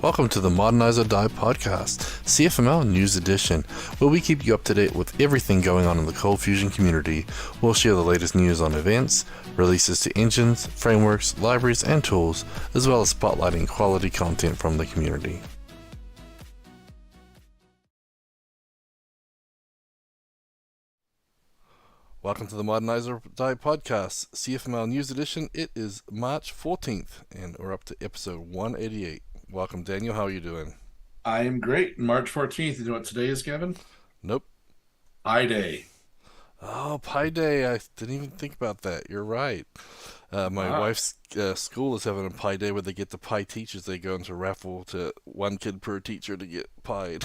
Welcome to the Modernize or Die podcast, CFML News Edition, where we keep you up to date with everything going on in the Cold Fusion community. We'll share the latest news on events, releases to engines, frameworks, libraries, and tools, as well as spotlighting quality content from the community. Welcome to the Modernize or Die podcast, CFML News Edition. It is March 14th, and we're up to episode 188. Welcome, Daniel. How are you doing? I am great. March 14th. You know what today is, Gavin? Nope. Pi Day. Oh, Pi Day. I didn't even think about that. You're right. My wife's school is having a Pi Day where they get the Pi teachers. They go into a raffle to one kid per teacher to get pied.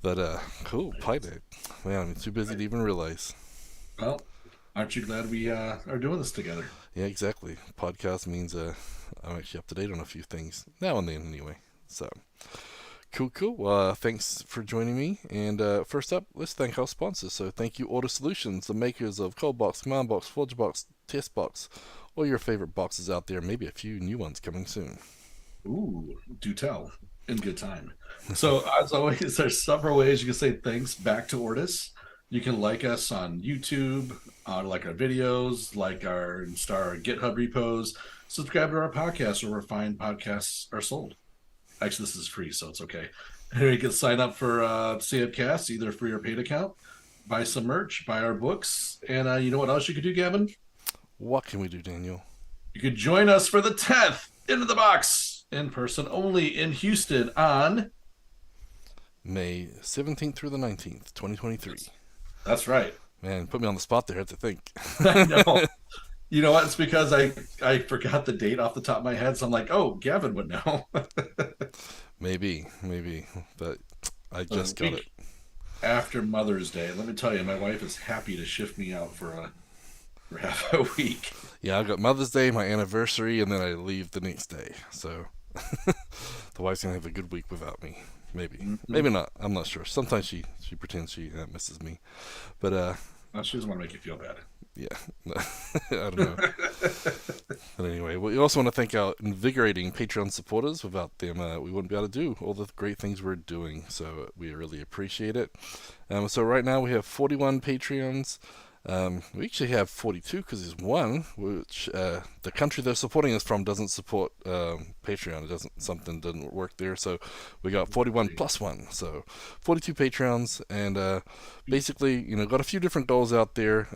But cool, Pi Day. Man, I'm too busy to even realize. Well, aren't you glad we are doing this together? Yeah, exactly. Podcast means I'm actually up to date on a few things now and then, anyway. So, cool. Thanks for joining me. And first up, let's thank our sponsors. So, thank you, Order Solutions, the makers of ColdBox, CommandBox, ForgeBox, TestBox, all your favorite boxes out there. Maybe a few new ones coming soon. Ooh, do tell. In good time. So, as always, there's several ways you can say thanks back to Ortis. You can like us on YouTube, like our videos, like our GitHub repos, subscribe to our podcast where fine podcasts are sold. Actually, this is free, so it's okay. And you can sign up for CFCasts, either free or paid account, buy some merch, buy our books, and you know what else you could do, Gavin? What can we do, Daniel? You could join us for the 10th Into the Box in person only in Houston on May 17th through the 19th, 2023. That's right. Man, put me on the spot there. I had to think. I know. You know what? It's because I forgot the date off the top of my head, so I'm like, oh, Gavin would know. Maybe, but I just got it. After Mother's Day, let me tell you, my wife is happy to shift me out for half a week. Yeah, I've got Mother's Day, my anniversary, and then I leave the next day. So the wife's gonna have a good week without me. Maybe not. I'm not sure. Sometimes she pretends she misses me, but she doesn't want to make you feel bad. Yeah, I don't know. But anyway, we also want to thank our invigorating Patreon supporters. Without them, we wouldn't be able to do all the great things we're doing. So we really appreciate it. So right now we have 41 Patreons. We actually have 42 because there's one which the country they're supporting us from doesn't support Patreon. Something doesn't work there, so we got 41 plus one, so 42 Patreons, and basically, got a few different goals out there.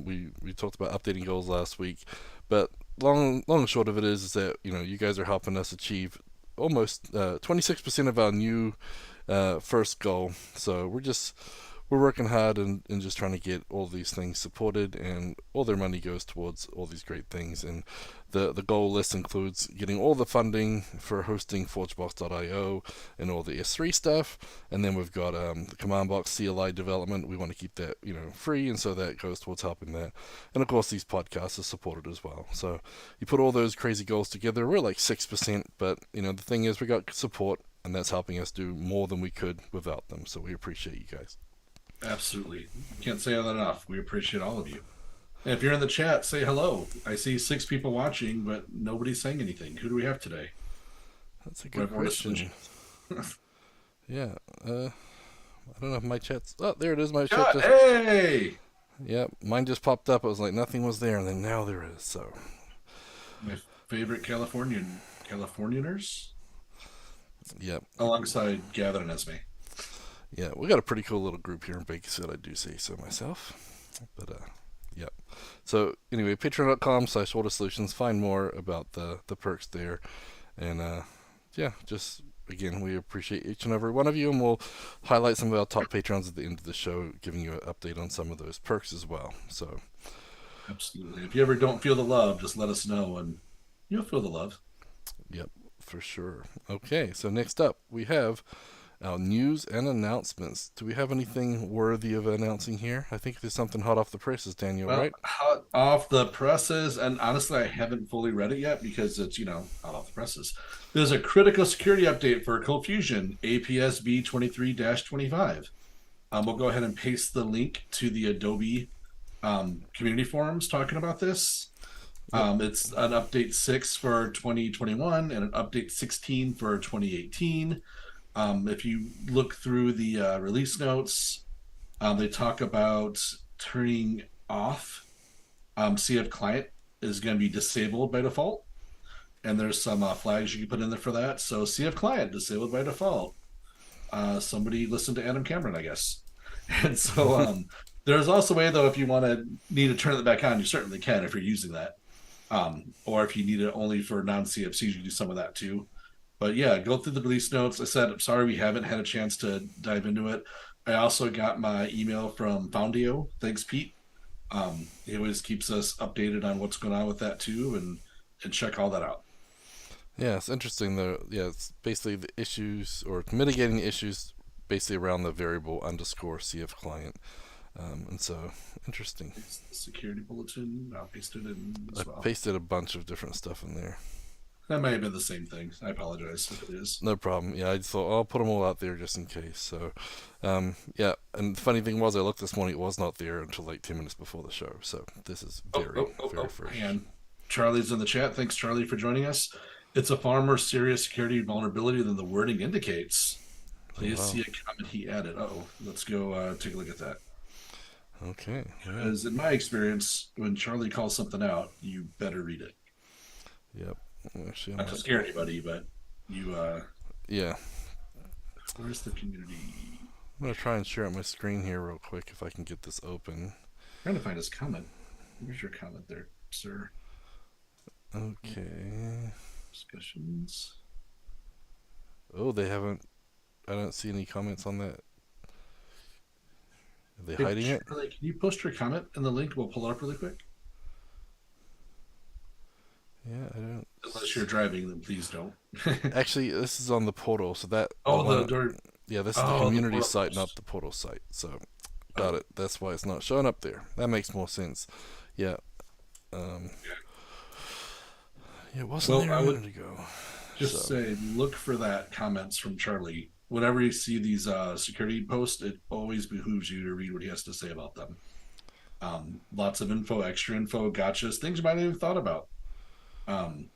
We talked about updating goals last week, but long and short of it is that you guys are helping us achieve almost 26% of our new first goal. So we're working hard and just trying to get all these things supported, and all their money goes towards all these great things. And the goal list includes getting all the funding for hosting ForgeBox.io and all the S3 stuff. And then we've got the CommandBox CLI development. We want to keep that free, and so that goes towards helping that. And of course, these podcasts are supported as well. So you put all those crazy goals together, we're like 6%. But the thing is, we got support, and that's helping us do more than we could without them. So we appreciate you guys. Absolutely. Can't say that enough. We appreciate all of you. And if you're in the chat, say hello. I see 6 people watching, but nobody's saying anything. Who do we have today? That's a good question. Yeah. I don't know if my chat's... Oh, there it is. My chat just... Hey! Yeah, mine just popped up. I was like, nothing was there, and then now there is, so... My favorite Californianers? Yep. Alongside Gavin and Esme. Yeah, we got a pretty cool little group here in Bakersfield, I do say so myself. But, yep. So, anyway, patreon.com/ordersolutions. Find more about the perks there. And, yeah, just, again, we appreciate each and every one of you, and we'll highlight some of our top patrons at the end of the show, giving you an update on some of those perks as well. So, absolutely. If you ever don't feel the love, just let us know, and you'll feel the love. Yep, for sure. Okay, so next up, we have... our news and announcements. Do we have anything worthy of announcing here? I think there's something hot off the presses, Daniel, right? Hot off the presses, and honestly, I haven't fully read it yet because it's, hot off the presses. There's a critical security update for Cold Fusion, APSB 23-25. We'll go ahead and paste the link to the Adobe community forums talking about this. Yep. It's an update 6 for 2021 and an update 16 for 2018. If you look through the release notes, they talk about turning off CF client is going to be disabled by default. And there's some flags you can put in there for that. So CF client disabled by default. Somebody listened to Adam Cameron, I guess. And so there's also a way though, if you want to need to turn it back on, you certainly can if you're using that. Or if you need it only for non-CFCs, you can do some of that too. But yeah, go through the release notes. I said, I'm sorry we haven't had a chance to dive into it. I also got my email from Foundio. Thanks, Pete. He always keeps us updated on what's going on with that too, and check all that out. Yeah, it's interesting though. Yeah, it's basically the issues or mitigating the issues basically around the variable underscore CF client. And so, interesting. It's the security bulletin. I'll paste it in I as well. pasted a bunch of different stuff in there. That may have been the same thing. I apologize if it is. No problem. Yeah, I just thought I'll put them all out there just in case. So, yeah. And the funny thing was, I looked this morning; it was not there until like 10 minutes before the show. So this is very fresh. And Charlie's in the chat. Thanks, Charlie, for joining us. It's a far more serious security vulnerability than the wording indicates. Oh Please wow. see a comment he added. Oh, let's go take a look at that. Okay. Yeah. Because in my experience, when Charlie calls something out, you better read it. Yep. Actually, Not to scare anybody, but you. Yeah. Where's the community? I'm gonna try and share out my screen here real quick if I can get this open. I'm trying to find his comment. Where's your comment there, sir? Okay. Discussions. Oh, they haven't. I don't see any comments on that. Are they Hey, hiding it? Charlie, can you post your comment in the link? We'll pull it up really quick. Yeah, I don't. Unless you're driving, then please don't. Actually, this is on the portal, so that. Oh, one, the door. yeah, this is the Oh, the community portal site, not post. the portal site. So, got Oh, it. That's why it's not showing up there. That makes more sense. Yeah. Um. yeah. Yeah, it wasn't Well, there I a would minute ago. just So. say look for that comments from Charlie. Whenever you see these security posts, it always behooves you to read what he has to say about them. Lots of info, extra info, gotchas, things you might not even thought about. Um,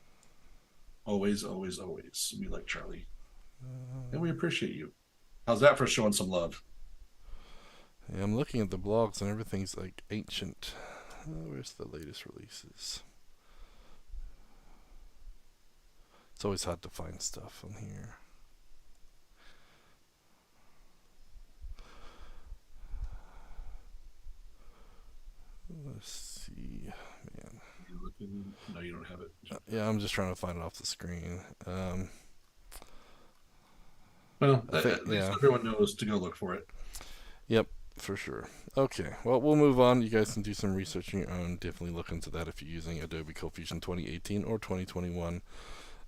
always, always, always. We like Charlie, and we appreciate you. How's that for showing some love? Yeah, I'm looking at the blogs and everything's like ancient. Where's the latest releases? It's always hard to find stuff on here. Let's see, man. You looking? No, you don't have it. Yeah, I'm just trying to find it off the screen. Well, I think at least yeah, everyone knows to go look for it. yep, for sure. Okay, well we'll move on. You guys can do some research on your own. Definitely look into that if you're using Adobe ColdFusion 2018 or 2021.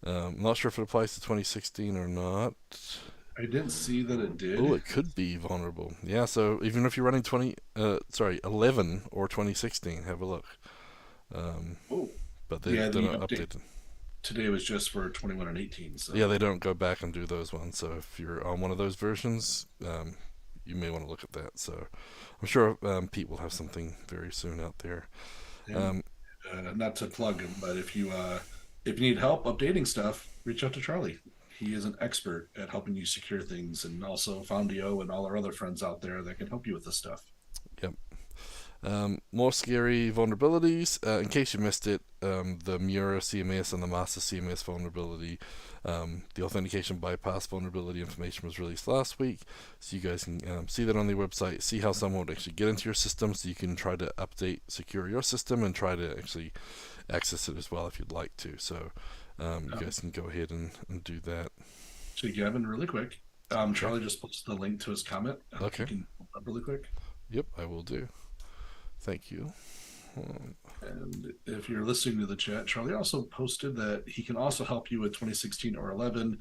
I'm not sure if it applies to 2016 or not. I didn't see that it Oh, did. it could be vulnerable. Yeah, so even if you're running 11 or 2016, have a look. Um, Oh, but yeah, they're the not update updated. today was just for 21 and 18. Yeah, So, they don't go back and do those ones. So if you're on one of those versions, you may want to look at that. So I'm sure Pete will have something very soon out there. and Um, not to plug him, but if you need help updating stuff, reach out to Charlie. He is an expert at helping you secure things, and also Foundio and all our other friends out there that can help you with this stuff. yep. More scary vulnerabilities. In case you missed it, the Mura CMS and the Master CMS vulnerability, the authentication bypass vulnerability information was released last week. So you guys can see that on the website, see how someone would actually get into your system so you can try to update, secure your system, and try to actually access it as well if you'd like to. So you Um, guys can go ahead and do that. to Gavin, really quick, Okay. Charlie just posted the link to his comment. You Okay. can pull it up really quick. Yep, I will do. Thank you. And if you're listening to the chat, Charlie also posted that he can also help you with 2016 or 11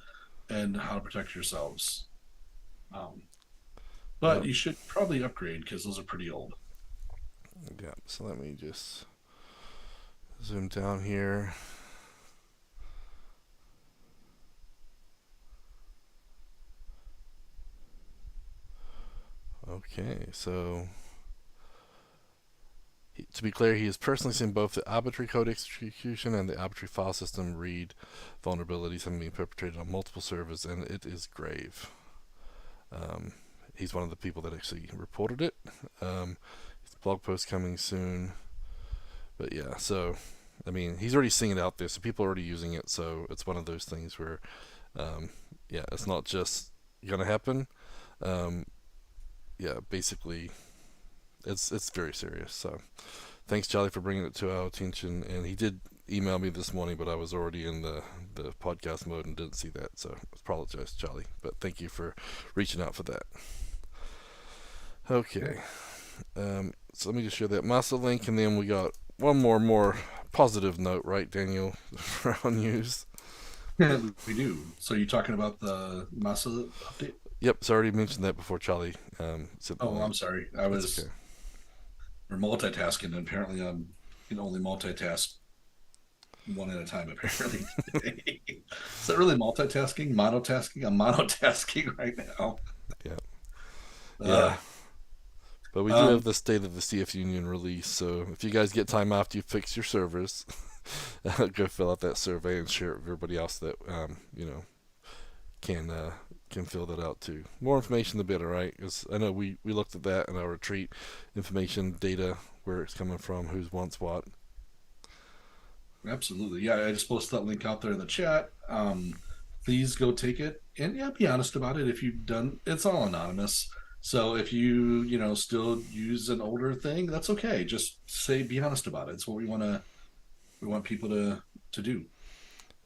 and how to protect yourselves. Um, but Yep. you should probably upgrade because those are pretty old. Yeah. So let me just zoom down here. Okay, so To be clear, he has personally seen both the arbitrary code execution and the arbitrary file system read vulnerabilities having been perpetrated on multiple servers, and it is grave. Um, he's one of the people that actually reported it. His blog post coming soon. But yeah, so I mean, he's already seeing it out there, so people are already using it. So it's one of those things where, yeah, it's not just gonna happen. Um, yeah, basically, it's very serious. So thanks, Charlie, for bringing it to our attention. And he did email me this morning, but I was already in the podcast mode and didn't see that. So I apologize, Charlie. But thank you for reaching out for that. Okay. So let me just share that master link, and then we got one more positive note, right, Daniel, for our news. Yeah, we do. So you're talking about the Masa update? Yep, so I already mentioned that before Charlie said the Oh, link. I'm sorry. That's okay. We're multitasking, and apparently I can only multitask one at a time, apparently. Is that really multitasking? Monotasking? I'm monotasking right now. Yeah. Uh, Yeah. But we do have um, the State of the CF Union release, so if you guys get time after you fix your servers, go fill out that survey and share it with everybody else that can can fill that out too. More information, the better, right? Because I know we looked at that in our retreat, information, data, where it's coming from, who's wants what. Absolutely. Yeah, I just posted that link out there in the chat. Please go take it, and yeah, be honest about it. If you've done, it's all anonymous. So if still use an older thing, that's okay. Just say, be honest about it. It's what we want people to do.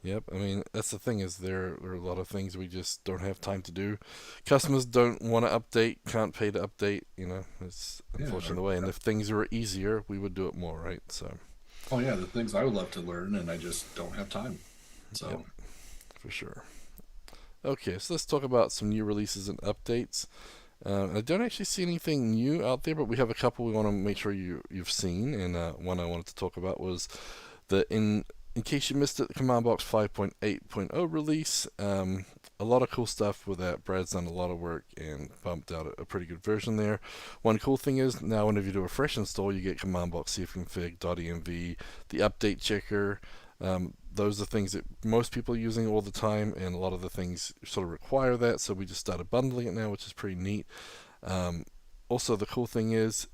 Yep, I mean that's the thing is there are a lot of things we just don't have time to do. Customers don't want to update, can't pay to update. It's Yeah. unfortunately the way. And if things were easier, we would do it more, right? So. Oh yeah, the things I would love to learn, and I just don't have time. Yep, So for sure. Okay, so let's talk about some new releases and updates. I don't actually see anything new out there, but we have a couple we want to make sure you've seen. And one I wanted to talk about was the in case you missed it, the Command Box 5.8.0 release. A lot of cool stuff with that. Brad's done a lot of work and bumped out a pretty good version there. One cool thing is now whenever you do a fresh install, you get Command Box cfconfig.env, the update checker. Those are things that most people are using all the time, and a lot of the things sort of require that. So we just started bundling it now, which is pretty neat. Also, the cool thing is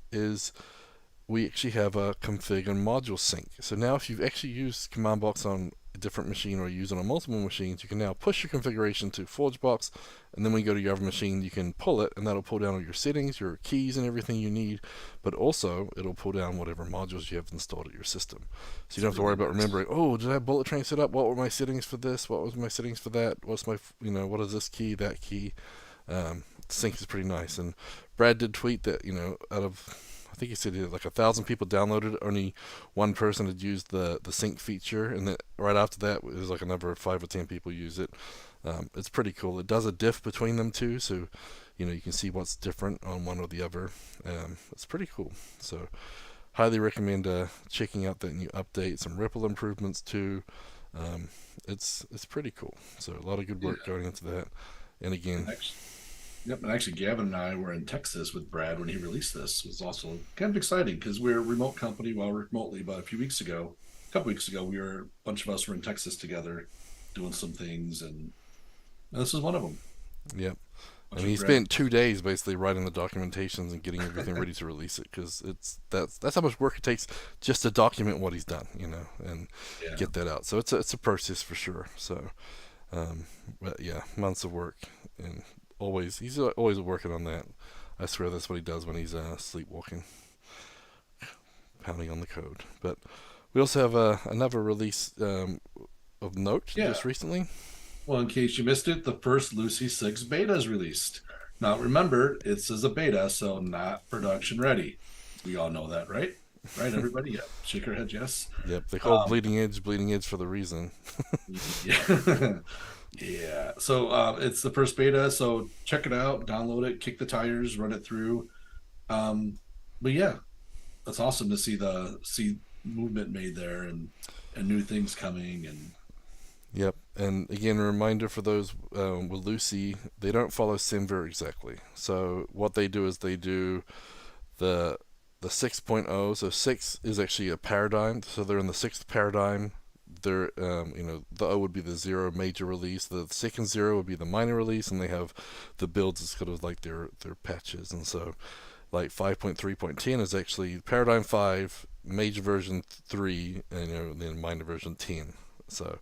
we actually have a config and module sync. So now if you've actually used Command Box on a different machine or use it on multiple machines, you can now push your configuration to ForgeBox, and then when you go to your other machine, you can pull it, and that'll pull down all your settings, your keys, and everything you need. But also, it'll pull down whatever modules you have installed at your system. So you don't have to worry about remembering, oh, did I have bullet train set up? What were my settings for this? What was my settings for that? What's my, what is this key, that key? Sync is pretty nice. And Brad did tweet that, out of I think he said he had like 1,000 people downloaded. Only one person had used the sync feature, and then right after that, it was like another 5 or 10 people use it. It's pretty cool. It does a diff between them too, so you can see what's different on one or the other. It's pretty cool. So highly recommend checking out that new update. Some Ripple improvements too. It's pretty cool. So a lot of good work going into that. And again, yep, and actually, Gavin and I were in Texas with Brad when he released this. It was also kind of exciting because we're a remote company, remotely. But a couple weeks ago, a bunch of us were in Texas together, doing some things, and this is one of them. Yep. I mean, he spent 2 days basically writing the documentations and getting everything ready to release it because that's how much work it takes just to document what he's done, and get that out. So it's a process for sure. So, but yeah, months of work and. He's always working on that. I swear that's what he does when he's sleepwalking, pounding on the code. But we also have another release of note just recently. Well, in case you missed it, the first Lucy 6 beta is released. Now, remember, it's as a beta, so not production ready. We all know that, right? Right, everybody? Yeah. Shake your head, yes. Yep, they call it bleeding edge for the reason. Yeah. Yeah, so it's the first beta, so check it out, download it, kick the tires, run it through. But yeah, that's awesome to see movement made there and new things coming and. Yep, and again, a reminder for those with Lucy, they don't follow Semver exactly. So what they do is they do the the 6.0. So 6 is actually a paradigm. So they're in the sixth paradigm. They're, the O would be the zero major release. The second zero would be the minor release, and they have the builds as kind of like their patches. And so, like 5.3.10 is actually paradigm 5, major version 3, and then minor version 10. So,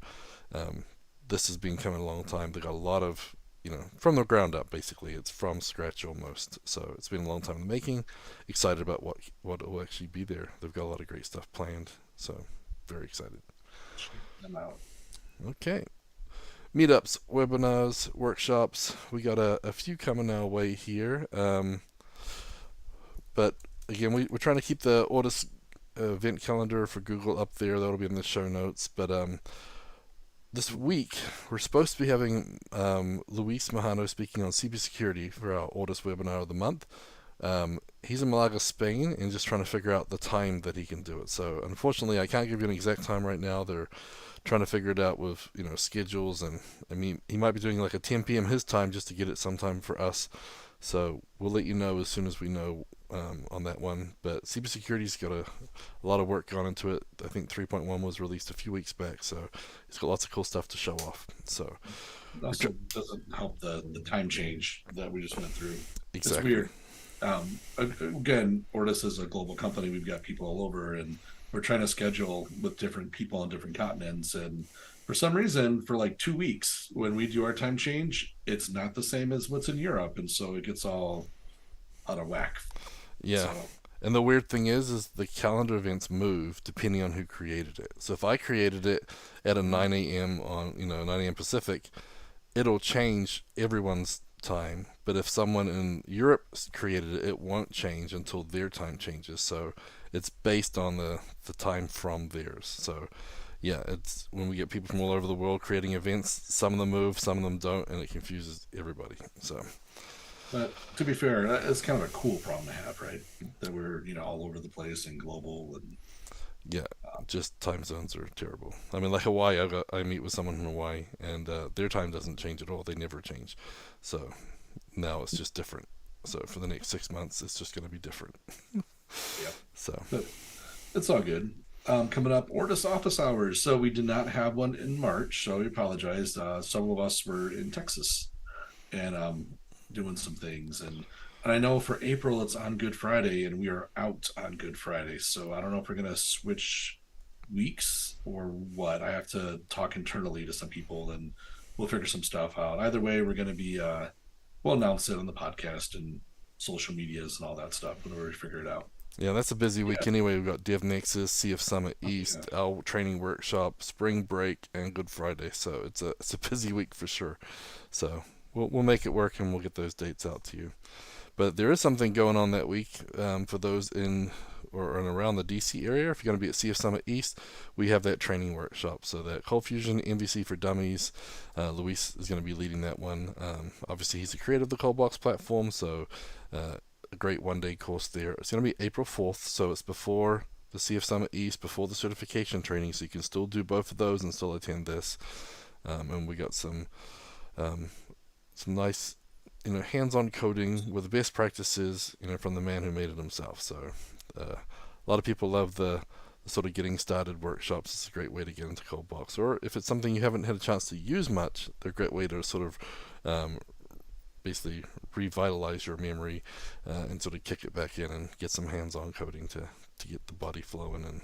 this has been coming a long time. They got a lot of from the ground up. Basically, it's from scratch almost. So it's been a long time in the making. Excited about what will actually be there. They've got a lot of great stuff planned. So very excited. Check them out. Okay. Meetups, webinars, workshops. We got a few coming our way here. But again, we're trying to keep the Audis event calendar for Google up there. That'll be in the show notes. But this week, we're supposed to be having Luis Majano speaking on cybersecurity for our Audis webinar of the month. He's in Malaga, Spain, and just trying to figure out the time that he can do it. So unfortunately, I can't give you an exact time right now. They're trying to figure it out with schedules, and I mean he might be doing like a 10 p.m. his time just to get it sometime for us. So we'll let you know as soon as we know on that one. But cybersecurity's got a lot of work gone into it. I think 3.1 was released a few weeks back, so it's got lots of cool stuff to show off. So it also doesn't help the time change that we just went through. Exactly. It's weird. Again, Ordis is a global company. We've got people all over, and we're trying to schedule with different people on different continents. And for some reason, for like 2 weeks, when we do our time change, it's not the same as what's in Europe, and so it gets all out of whack. Yeah. So, And the weird thing is the calendar events move depending on who created it. So if I created it at a 9 a.m. on 9 a.m. Pacific, it'll change everyone's time. But if someone in Europe created it, it won't change until their time changes. So it's based on the time from theirs. So yeah, it's when we get people from all over the world creating events, some of them move, some of them don't, and it confuses everybody. So but to be fair, it's kind of a cool problem to have, right? That we're all over the place and global, and yeah, just time zones are terrible. I mean, like Hawaii, I meet with someone from Hawaii, and their time doesn't change at all. They never change. So now it's just different. So for the next 6 months, it's just going to be different. yeah, So but it's all good. Coming up, Ordis office hours. So we did not have one in March, so we apologize. Several of us were in Texas and doing some things, and I know for April it's on Good Friday, and we are out on Good Friday. So I don't know if we're gonna switch weeks or what. I have to talk internally to some people, and we'll figure some stuff out. Either way, we're gonna be we'll announce it on the podcast and social medias and all that stuff whenever we figure it out. yeah, that's a busy week Yeah. anyway. We've got Dev Nexus, CF Summit East, Yeah. our training workshop, Spring Break, and Good Friday. So it's a busy week for sure. So we'll make it work, and we'll get those dates out to you. But there is something going on that week for those in or around the DC area. If you're going to be at CF Summit East, we have that training workshop. So that Cold Fusion MVC for Dummies, Luis is going to be leading that one. Obviously, he's the creator of the ColdBox platform, so a great one-day course there. It's going to be April 4th, so it's before the CF Summit East, before the certification training, so you can still do both of those and still attend this. And we got some nice hands-on coding with the best practices, from the man who made it himself. So a lot of people love the sort of getting started workshops. It's a great way to get into ColdBox. Or if it's something you haven't had a chance to use much, they're a great way to sort of basically revitalize your memory and sort of kick it back in and get some hands-on coding to get the body flowing and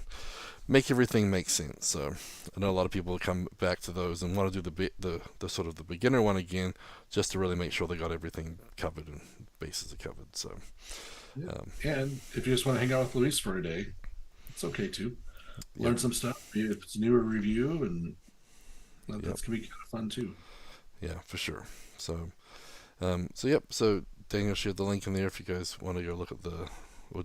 make everything make sense. So I know a lot of people come back to those and want to do the sort of the beginner one again, just to really make sure they got everything covered and bases are covered. So Yeah. And if you just want to hang out with Luis for a day, it's okay too. Learn some stuff. If it's a newer review, and that's gonna be kind of fun too. yeah, for sure. So yep. So Daniel shared the link in there if you guys want to go look at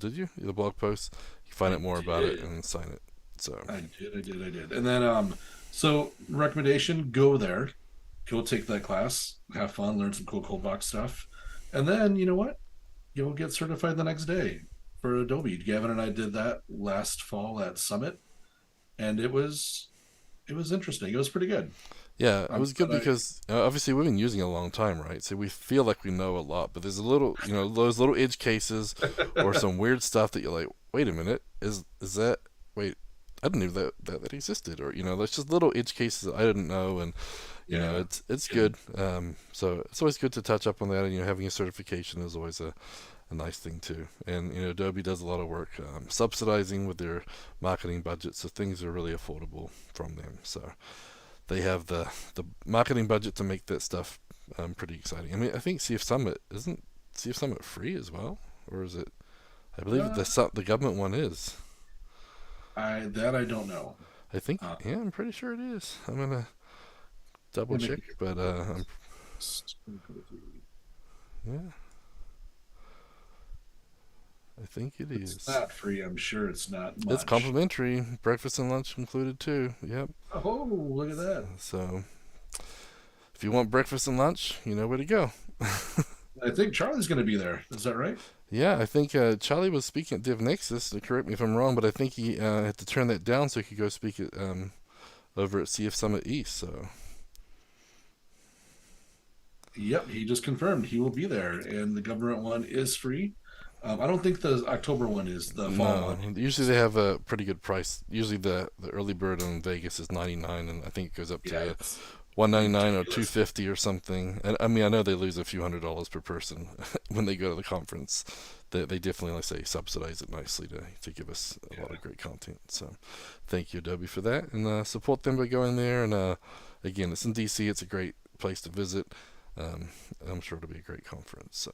did you? The blog post. You can find out more about it and sign it. So I did. And then so recommendation, go there. Go take that class, have fun, learn some cool ColdBox stuff. And then you know what? You'll get certified the next day for Adobe. Gavin and I did that last fall at Summit, and it was interesting. It was pretty good. Yeah, it I'm was good glad I. because obviously we've been using it a long time, right? So we feel like we know a lot, but there's a little, those little edge cases or some weird stuff that you're like, wait a minute, is that? Wait, I didn't know that existed, or there's just little edge cases that I didn't know, and Yeah, it's kidding. good. So it's always good to touch up on that, and having a certification is always a nice thing too. And Adobe does a lot of work subsidizing with their marketing budget, so things are really affordable from them. So they have the marketing budget to make that stuff pretty exciting. I mean, I think CF Summit isn't CF Summit free as well, or is it? I believe Uh, the government one is. I don't know. I think Uh, yeah, I'm pretty sure it is. I'm gonna double let me check, make but yeah, I think it it's is. not free. I'm sure it's not It's much. complimentary, breakfast and lunch included too. Yep. Oh, look at that. So if you want breakfast and lunch, you know where to go. I think Charlie's going to be there. Is that right? Yeah, I think Charlie was speaking at Div Nexus. Correct me if I'm wrong, but I think he had to turn that down so he could go speak at over at CF Summit East. So Yep, he just confirmed he will be there, and the government one is free. I don't think the October one is. The fall no, one usually is. they have a pretty good price. Usually the early bird in Vegas is 99, and I think it goes up Yeah, to it's 199 or ridiculous. 250 or something. And I mean, I know they lose a few $100s per person when they go to the conference. They definitely, like I say, subsidize it nicely to give us a lot Yeah, of great content. So thank you, Adobe, for that, and support them by going there. And again, it's in DC. It's a great place to visit. Um, I'm sure it'll be a great conference. So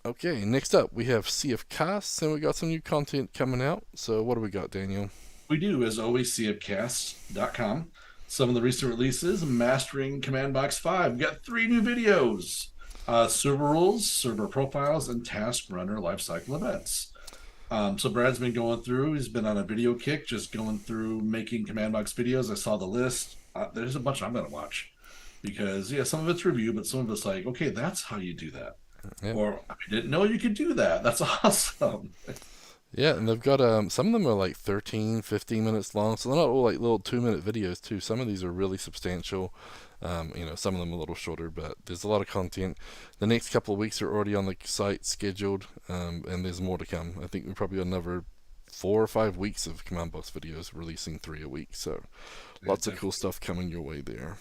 okay, next up we have CFCasts, and we got some new content coming out. So what do we got, Daniel? we do, as always, CFCasts.com. Some of the recent releases: Mastering Command Box 5. We got 3 new videos: server rules, server profiles, and task runner lifecycle events. So Brad's been going through. He's been on a video kick, just going through making command box videos. I saw the list. There's a bunch I'm going to watch because yeah, some of it's review, but some of it's like, okay, that's how you do that, Yep. or I didn't know you could do that. That's awesome. Yeah, and they've got some of them are like 13, 15 minutes long, so they're not all like little 2 minute videos too. Some of these are really substantial. Some of them a little shorter, but there's a lot of content. The next couple of weeks are already on the site scheduled, and there's more to come. I think we probably got another 4 or 5 weeks of command box videos, releasing 3 a week. So lots of cool stuff coming your way there.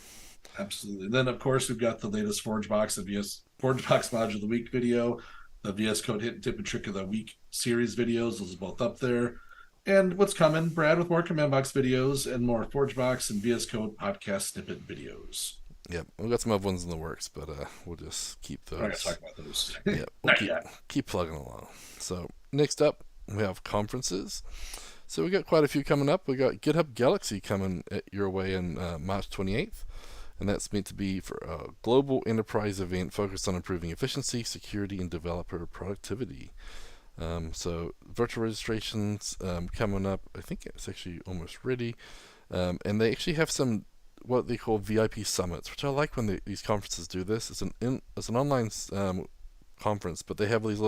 Absolutely. And then of course we've got the latest ForgeBox, the VS ForgeBox Module of the Week video, the VS Code Hit Tip and Trick of the Week series videos. Those are both up there. And what's coming, Brad, with more Command Box videos and more ForgeBox and VS Code podcast snippet videos. Yep, we've got some other ones in the works, but we'll just keep We're not going to those. talk about those. Yeah, we'll Not keep yet. plugging along. So next up, we have conferences. So we got quite a few coming up. We got GitHub Galaxy coming at your way on March 28th, and that's meant to be for a global enterprise event focused on improving efficiency, security, and developer productivity. So virtual registrations coming up. I think it's actually almost ready, and they actually have some what they call VIP summits, which I like when these conferences do this. It's an online conference, but they have these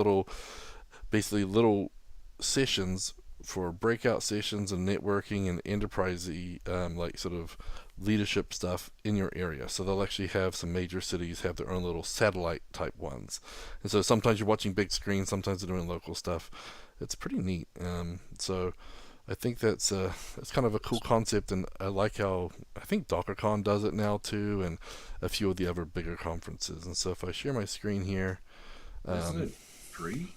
basically little sessions for breakout sessions and networking and enterprisey like sort of leadership stuff in your area. So they'll actually have some major cities have their own little satellite type ones, and so sometimes you're watching big screens, sometimes they're doing local stuff. It's pretty neat. So I think it's kind of a cool concept, and I like how I think DockerCon does it now too, and a few of the other bigger conferences. And so if I share my screen here, Isn't um, it free?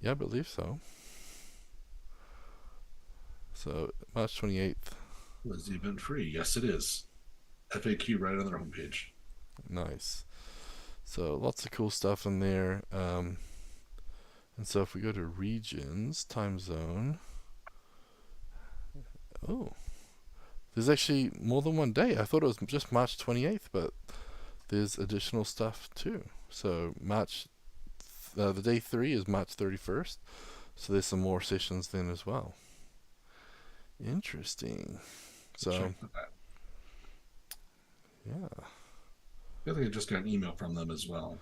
yeah, I believe so. So March 28th. Was the event free? Yes, it is. FAQ right on their homepage. Nice. So lots of cool stuff in there. And so if we go to regions, time zone, oh, there's actually more than one day. I thought it was just March 28th, but there's additional stuff too. So the day 3 is March 31st. So there's some more sessions then as well. Interesting. So Check that. yeah, I think I just got an email from them as well.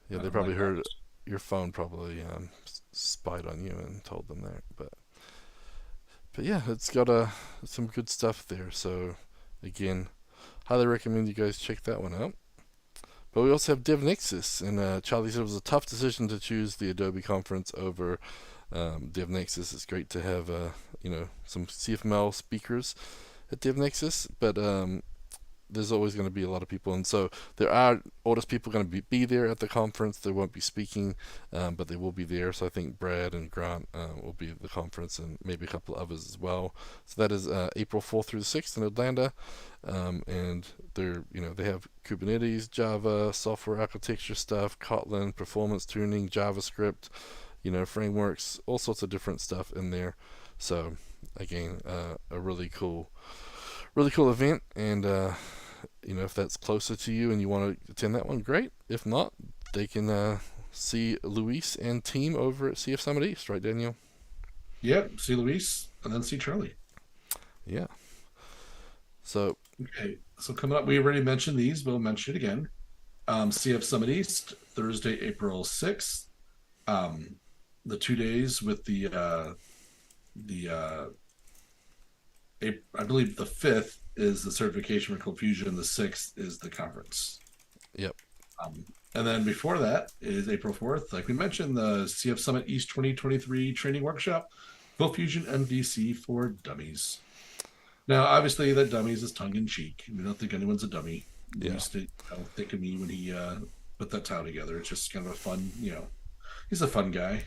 yeah, I they don't probably like that. heard your phone probably spied on you and told them that. But yeah, it's got some good stuff there. So again, highly recommend you guys check that one out. But we also have DevNexus, and Charlie said it was a tough decision to choose the Adobe conference over DevNexus. It's great to have some CFML speakers at DevNexus, but there's always going to be a lot of people, and so there are Otis people going to be there at the conference. They won't be speaking, but they will be there. So I think Brad and Grant will be at the conference, and maybe a couple of others as well. So that is April 4th through the 6th in Atlanta, and they have Kubernetes, Java, software architecture stuff, Kotlin, performance tuning, JavaScript, frameworks, all sorts of different stuff in there. So again, a really cool event, and if that's closer to you and you want to attend that one, great. If not, they can see Luis and team over at CF Summit East, right, Daniel? Yep, see Luis and then see Charlie. Yeah. So Okay, so coming up, we already mentioned these, but we'll mention it again. CF Summit East, Thursday, April 6th. The 2 days with I believe the 5th is the certification for Cold Fusion, the 6th is the conference. Yep. And then before that is April 4th, like we mentioned, the CF Summit East 2023 training workshop, Cold Fusion MVC for Dummies. Now, obviously, that dummies is tongue in cheek. We don't think anyone's a dummy. Yeah. Don't think of me when he put that title together. It's just kind of a fun, he's a fun guy.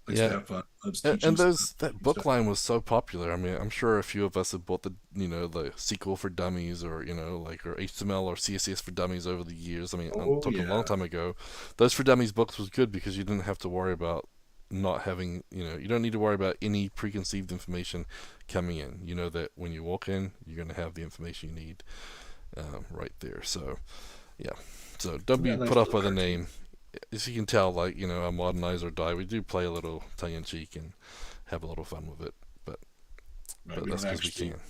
Likes to have fun. And that book line was so popular. I mean, I'm sure a few of us have bought the SQL for Dummies, or or HTML or CSS for Dummies over the years. I mean, I'm talking a long time ago. Those for Dummies books was good because you didn't have to worry about not having, you don't need to worry about any preconceived information coming in. You know that when you walk in, you're going to have the information you need right there. So, yeah. So don't be put off by the name. As you can tell, a Modernize or Die, we do play a little tongue-in-cheek and have a little fun with it. But that's because we can.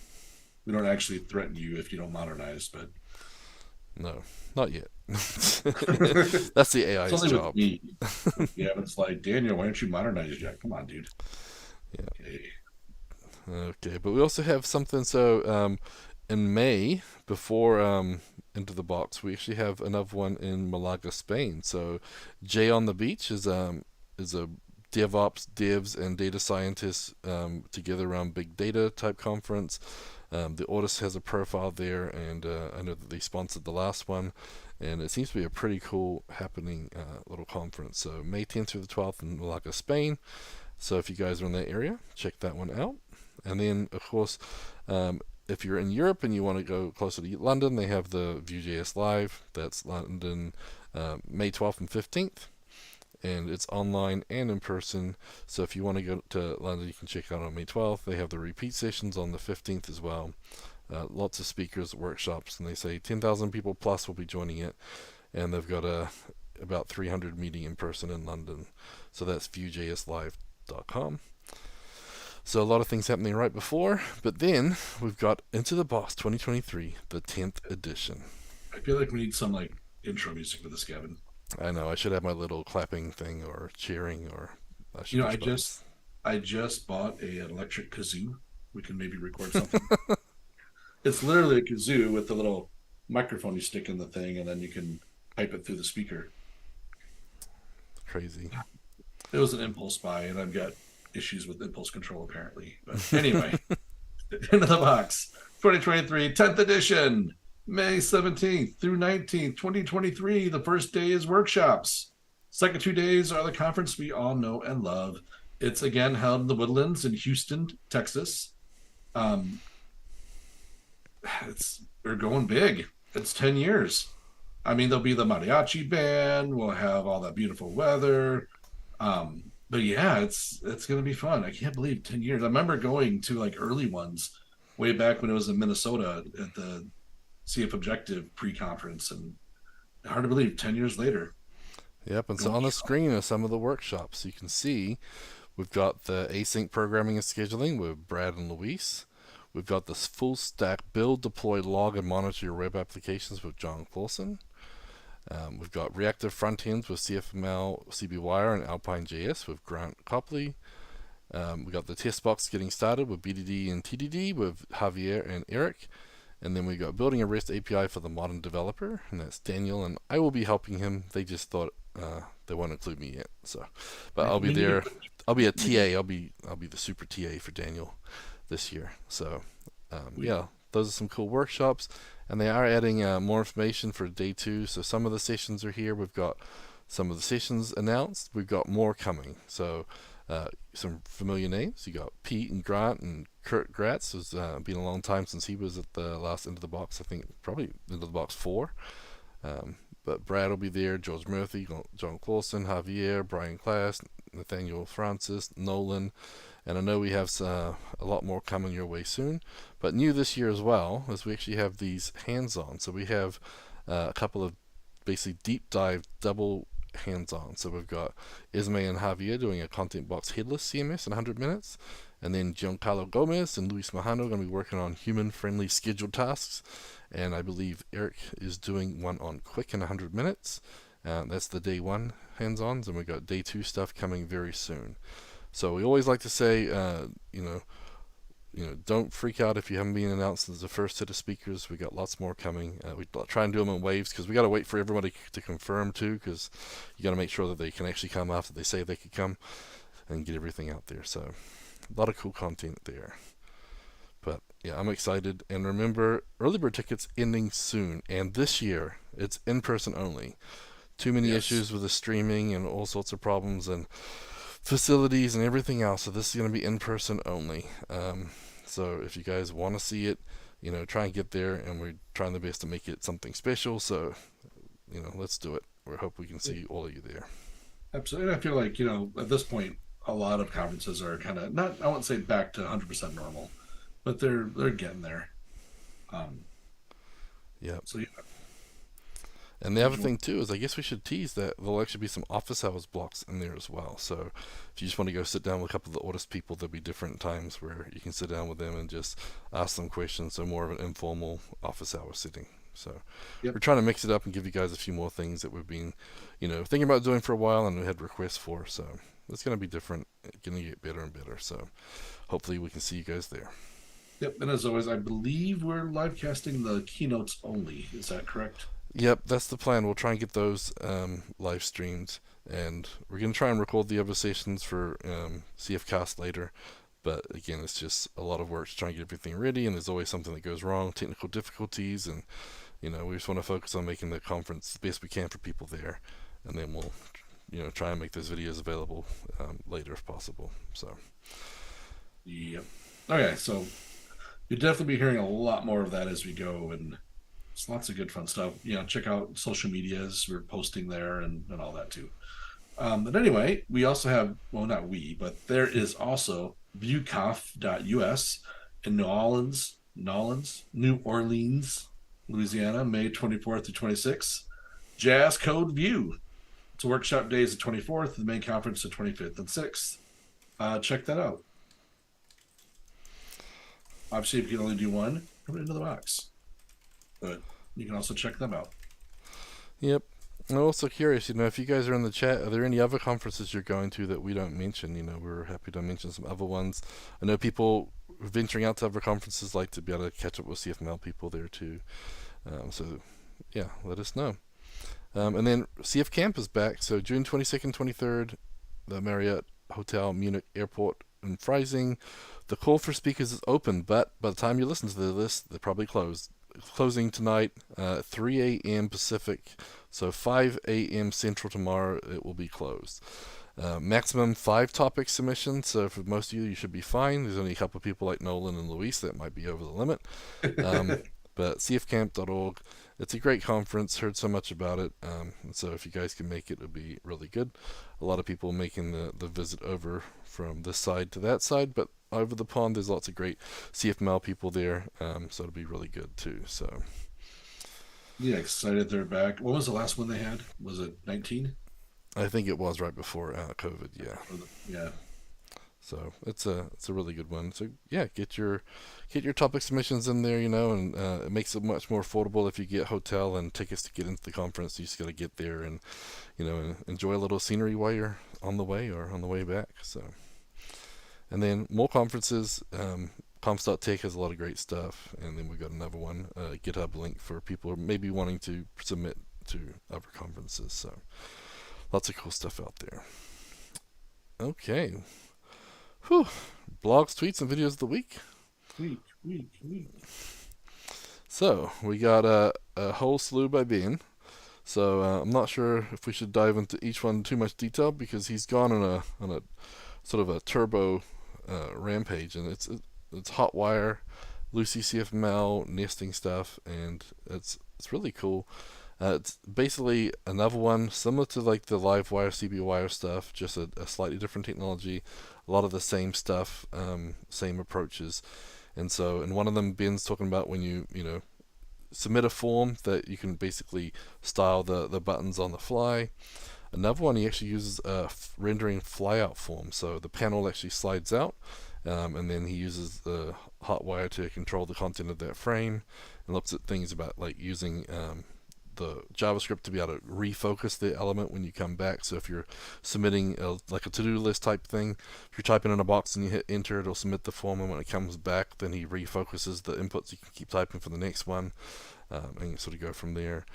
We don't actually threaten you if you don't modernize, but... No, not yet. That's the AI's job. Yeah, it's like, Daniel, why don't you modernize yet? Come on, dude. Yeah. Okay, but we also have something. So in May, before Into the Box, we actually have another one in Malaga, Spain. So Jay on the Beach is a DevOps, devs, and data scientists together around big data type conference. The Otis has a profile there, and I know that they sponsored the last one, and it seems to be a pretty cool happening little conference. So May 10th through the 12th in Malaga, Spain. So if you guys are in that area, check that one out. And then, of course, if you're in Europe and you want to go closer to London, they have the Vue.js Live. That's London, May 12th and 15th. And it's online and in person. So if you want to go to London, you can check it out on May 12th. They have the repeat sessions on the 15th as well. Lots of speakers, workshops, and they say 10,000 people plus will be joining it. And they've got about 300 meeting in person in London. So that's Vue.jslive.com. So a lot of things happening right before, but then we've got Into the Box 2023, the 10th edition. I feel like we need some intro music for this, Gavin. I know, I should have my little clapping thing or cheering, or I just bought an electric kazoo. We can maybe record something. It's literally a kazoo with the little microphone you stick in the thing, and then you can pipe it through the speaker. Crazy. It was an impulse buy, and I've got issues with impulse control apparently. But anyway, Into the Box 2023 10th edition, May 17th through 19th, 2023. The first day is workshops. Second 2 days are the conference we all know and love. It's again held in the Woodlands in Houston, Texas. We're going big. It's 10 years. I mean, there'll be the mariachi band. We'll have all that beautiful weather. But yeah, it's going to be fun. I can't believe 10 years. I remember going to early ones way back when it was in Minnesota at the CF Objective pre-conference, and hard to believe 10 years later. Yep, and so on the screen are some of the workshops. You can see we've got the async programming and scheduling with Brad and Luis. We've got this full stack build, deploy, log, and monitor your web applications with John Clausen. We've got reactive front ends with CFML, CBWire, and Alpine.js with Grant Copley. We've got the test box getting started with BDD and TDD with Javier and Eric. And then we got building a REST API for the modern developer, and that's Daniel, and I will be helping him. They just thought they won't include me yet, so but I'll be We need to there. put I'll be a make it, TA. I'll be the super TA for Daniel this year. So we yeah, those are some cool workshops, and they are adding more information for day 2. So some of the sessions are here. We've got some of the sessions announced. We've got more coming. So some familiar names. You got Pete and Grant and Kurt Gratz. It's been a long time since he was at the last End of the Box. I think probably End of the Box 4. Um, but Brad will be there, George Murphy, John Clausen, Javier, Brian Class, Nathaniel Francis, Nolan, and I know we have a lot more coming your way soon. But new this year as well is we actually have these hands-on. So we have a couple of basically deep dive double hands-on. So we've got Isme and Javier doing a content box headless CMS in 100 minutes. And then Giancarlo Gomez and Luis Mahano are going to be working on human-friendly scheduled tasks. And I believe Eric is doing one on quick in 100 minutes. That's the day 1 hands-ons, and we got day 2 stuff coming very soon. So we always like to say, don't freak out if you haven't been announced as the first set of speakers. We got lots more coming. We try and do them in waves because we got to wait for everybody to confirm too, because you got to make sure that they can actually come after they say they could come and get everything out there. So a lot of cool content there. But yeah, I'm excited. And remember, early bird tickets ending soon. And this year, it's in person only. Too many issues with the streaming and all sorts of problems and facilities and everything else. So this is going to be in person only. So if you guys want to see it, try and get there. And we're trying the best to make it something special. So, let's do it. We hope we can see all of you there. absolutely. I feel like at this point, a lot of conferences are kind of not. I won't say back to 100% normal, but they're getting there. Yeah. So yeah. And the other thing too is I guess we should tease that there'll actually be some office hours blocks in there as well. So if you just want to go sit down with a couple of the Audis people, there'll be different times where you can sit down with them and just ask them questions. So more of an informal office hour sitting. So we're trying to mix it up and give you guys a few more things that we've been, thinking about doing for a while and we had requests for. So it's going to be different, going to get better and better. So hopefully we can see you guys there. Yep. And as always, I believe we're live casting the keynotes only. Is that correct? Yep, that's the plan. We'll try and get those live streamed, and we're going to try and record the other sessions for CFCast later. But again, it's just a lot of work to try and get everything ready, and there's always something that goes wrong, technical difficulties, and we just want to focus on making the conference the best we can for people there, and then we'll try and make those videos available later if possible. So. Yep. Okay, so you'll definitely be hearing a lot more of that as we go, and it's lots of good fun stuff. Check out social medias. We're posting there and all that too. But anyway, we also have, well, not we, but there is also viewconf.us in New Orleans, Louisiana, May 24th to 26th. Jazz Code View. It's a workshop days the 24th, the main conference the 25th and 6th. Check that out. Obviously, if you can only do one, come into the box. But you can also check them out. Yep. I'm also curious, if you guys are in the chat, are there any other conferences you're going to that we don't mention? We're happy to mention some other ones. I know people venturing out to other conferences like to be able to catch up with CFML people there too. So, yeah, let us know. And then CF Camp is back. So June 22nd, 23rd, the Marriott Hotel Munich Airport in Freising. The call for speakers is open, but by the time you listen to this, they're probably closed. Closing tonight, 3 a.m. Pacific, so 5 a.m. Central tomorrow, it will be closed. Maximum 5 topic submissions, so for most of you should be fine. There's only a couple of people like Nolan and Luis that might be over the limit. But cfcamp.org, it's a great conference, heard so much about it, and so if you guys can make it, it'll be really good. A lot of people making the visit over from this side to that side, but over the pond there's lots of great CFML people there, so it'll be really good too. So yeah, excited they're back. What was the last one they had? Was it 19? I think it was right before COVID. Yeah. So it's a really good one. So yeah, get your topic submissions in there, and it makes it much more affordable if you get hotel and tickets to get into the conference. You just got to get there and enjoy a little scenery while you're on the way or on the way back. So, and then more conferences. Comps.tech has a lot of great stuff, and then we got another one, GitHub link for people who may be wanting to submit to other conferences. So lots of cool stuff out there. Okay. Whew. Blogs, tweets, and videos of the week. Week. So we got a whole slew by Ben. So I'm not sure if we should dive into each one in too much detail because he's gone on a sort of a turbo rampage, and it's Hotwire, Lucy CFML, nesting stuff, and it's really cool. It's basically another one similar to like the Livewire, CB stuff, just a slightly different technology. A lot of the same stuff, same approaches. And so, in one of them, Ben's talking about when you know submit a form that you can basically style the buttons on the fly. Another one, he actually uses a rendering flyout form, so the panel actually slides out, and then he uses the Hotwire to control the content of that frame, and looks at things about like using the JavaScript to be able to refocus the element when you come back. So if you're submitting like a to-do list type thing, if you're typing in a box and you hit enter, it'll submit the form, and when it comes back, then he refocuses the inputs. You can keep typing for the next one, and you sort of go from there.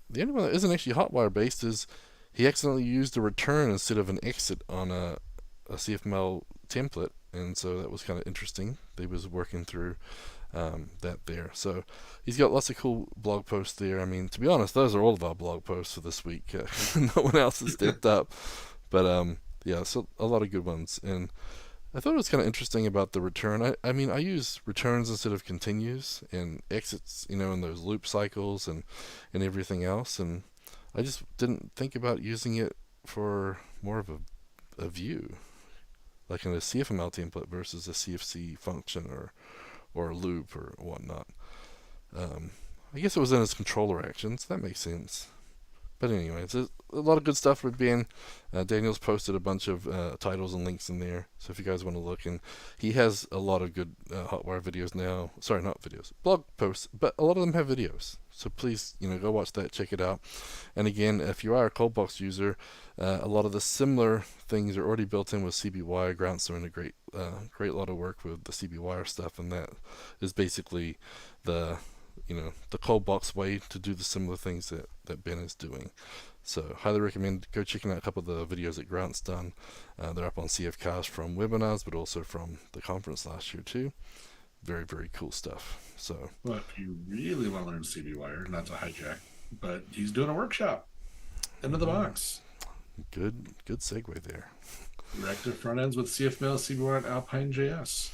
The only one that isn't actually Hotwire based is he accidentally used a return instead of an exit on a CFML template, and so that was kind of interesting. They was working through that there. So he's got lots of cool blog posts there. I mean, to be honest, those are all of our blog posts for this week. No one else has stepped up, but yeah, so a lot of good ones. And I thought it was kind of interesting about the return. I mean, I use returns instead of continues and exits, you know, in those loop cycles and everything else. And I just didn't think about using it for more of a view, like in a CFML template versus a CFC function or a loop or whatnot. I guess it was in his controller actions. That makes sense. But anyways, there's a lot of good stuff with Ben. Daniel's posted a bunch of titles and links in there, so if you guys want to look, and he has a lot of good Hotwire videos now. Sorry, not videos, blog posts, but a lot of them have videos. So please, go watch that, check it out. And again, if you are a ColdBox user, a lot of the similar things are already built in with CBWire. Grant's doing a great lot of work with the CBWire stuff, and that is basically the the ColdBox way to do the similar things that Ben is doing. So highly recommend go checking out a couple of the videos that Grant's done. They're up on CFCasts from webinars, but also from the conference last year too. Very, very cool stuff. So, well, if you really want to learn CBWire, not to hijack, but he's doing a workshop. End of the box. Good segue there. Reactive front ends with CFML, CBWire, and Alpine JS.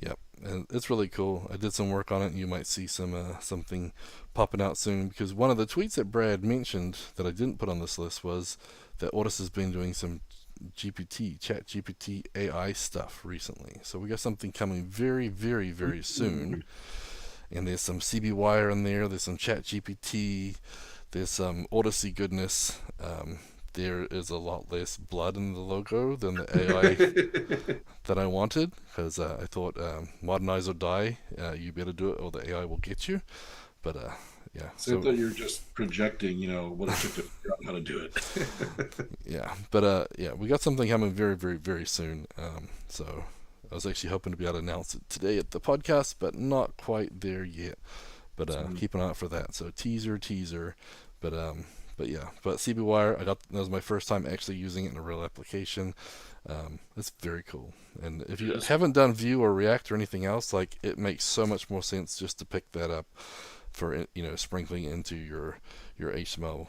Yep, and it's really cool. I did some work on it, and you might see something popping out soon, because one of the tweets that Brad mentioned that I didn't put on this list was that Otis has been doing some chat GPT AI stuff recently. So we got something coming very, very, very soon. And there's some CBWire in there, there's some chat GPT, there's some Odyssey goodness. There is a lot less blood in the logo than the AI that I wanted, because I thought modernize or die, you better do it or the AI will get you. But yeah. So I thought you were just projecting, what it took to figure out how to do it. Yeah, but yeah, we got something coming very, very, very soon. So I was actually hoping to be able to announce it today at the podcast, but not quite there yet. But keep an eye out for that. So teaser. But yeah, but CBWire, that was my first time actually using it in a real application. It's very cool. And if you haven't done Vue or React or anything else, like, it makes so much more sense just to pick that up for sprinkling into your HTML.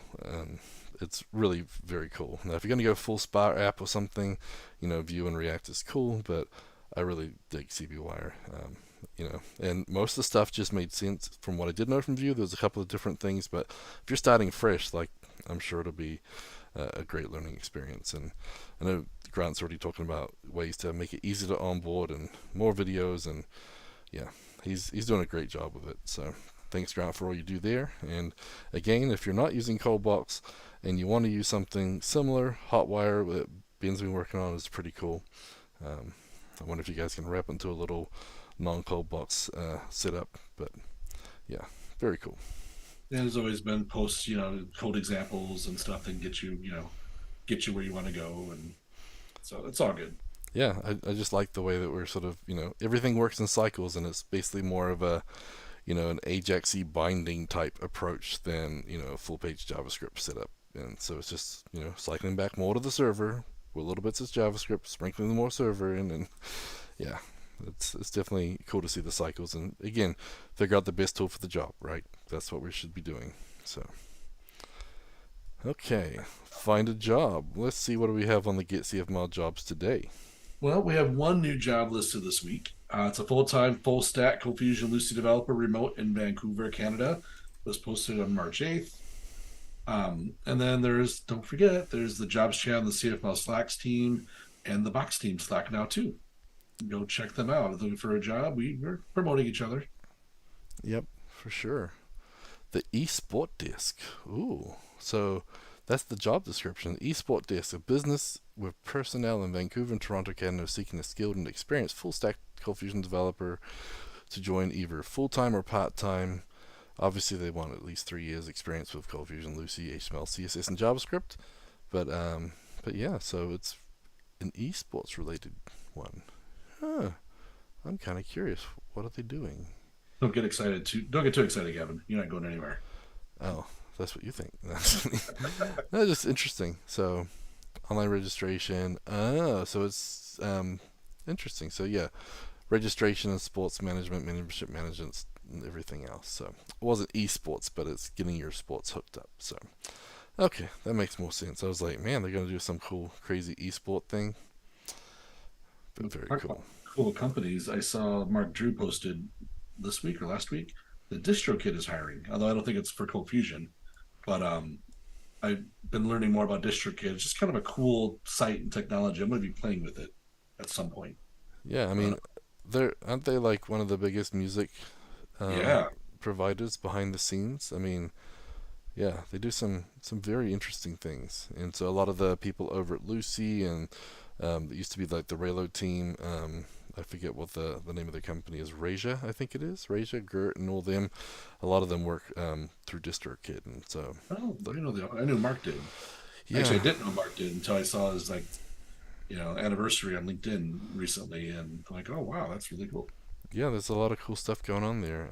It's really very cool. Now, if you're going to go full Spire app or something, Vue and React is cool, but I really dig CBWire. And most of the stuff just made sense from what I did know from Vue. There's a couple of different things, but if you're starting fresh, like, I'm sure it'll be a great learning experience. And I know Grant's already talking about ways to make it easy to onboard and more videos, and yeah, he's doing a great job with it. So thanks, Grant, for all you do there. And again, if you're not using ColdBox and you want to use something similar, Hotwire that Ben's been working on is pretty cool. I wonder if you guys can wrap into a little non-ColdBox setup, but yeah, very cool. And there's always been posts, code examples and stuff that get you where you want to go, and so it's all good. Yeah, I just like the way that we're sort of, everything works in cycles, and it's basically more of a, an Ajax-y binding type approach than, a full page JavaScript setup. And so it's just, cycling back more to the server with little bits of JavaScript, sprinkling more server in, and yeah, it's definitely cool to see the cycles. And again, figure out the best tool for the job, right? That's what we should be doing. So, okay, find a job. Let's see what do we have on the Get CFML jobs today. Well, we have one new job listed this week. It's a full-time, full-stack Confusion Lucy developer, remote in Vancouver, Canada. It was posted on March 8th. And then don't forget, there's the jobs channel, the CFML Slacks team, and the Box team Slack now too. Go check them out. If looking for a job, we're promoting each other. Yep, for sure. The eSport Desk. Ooh, so that's the job description. eSport Desk, a business with personnel in Vancouver and Toronto, Canada, seeking a skilled and experienced full-stack Fusion developer to join either full-time or part-time. Obviously, they want at least 3 years experience with Fusion, Lucy, HTML, CSS, and JavaScript. But yeah, so it's an esports related one. Huh. I'm kind of curious. What are they doing? Don't get too excited, Gavin. You're not going anywhere. Oh, that's what you think. That's just interesting. So, online registration. Oh, so it's interesting. So yeah, registration and sports management, membership management, and everything else. So it wasn't esports, but it's getting your sports hooked up. So okay, that makes more sense. I was like, man, they're gonna do some cool, crazy esport thing. But very Talk cool. about cool companies. I saw Mark Drew posted this week or last week. The DistroKid is hiring, although I don't think it's for Fusion. But I've been learning more about DistroKid. It's just kind of a cool site and technology. I'm going to be playing with it at some point. Yeah, I mean, aren't they like one of the biggest music Yeah, providers behind the scenes? I mean, yeah, they do some very interesting things. And so a lot of the people over at Lucy and it used to be like the Raylo team. I forget what the name of the company is. Raja, I think it is. Raja, Gert, and all them. A lot of them work through DistroKid, and so. oh, you know, I knew Mark did. Actually, Yeah, I didn't know Mark did until I saw his anniversary on LinkedIn recently, and I'm like, oh wow, that's really cool. yeah. There's a lot of cool stuff going on there.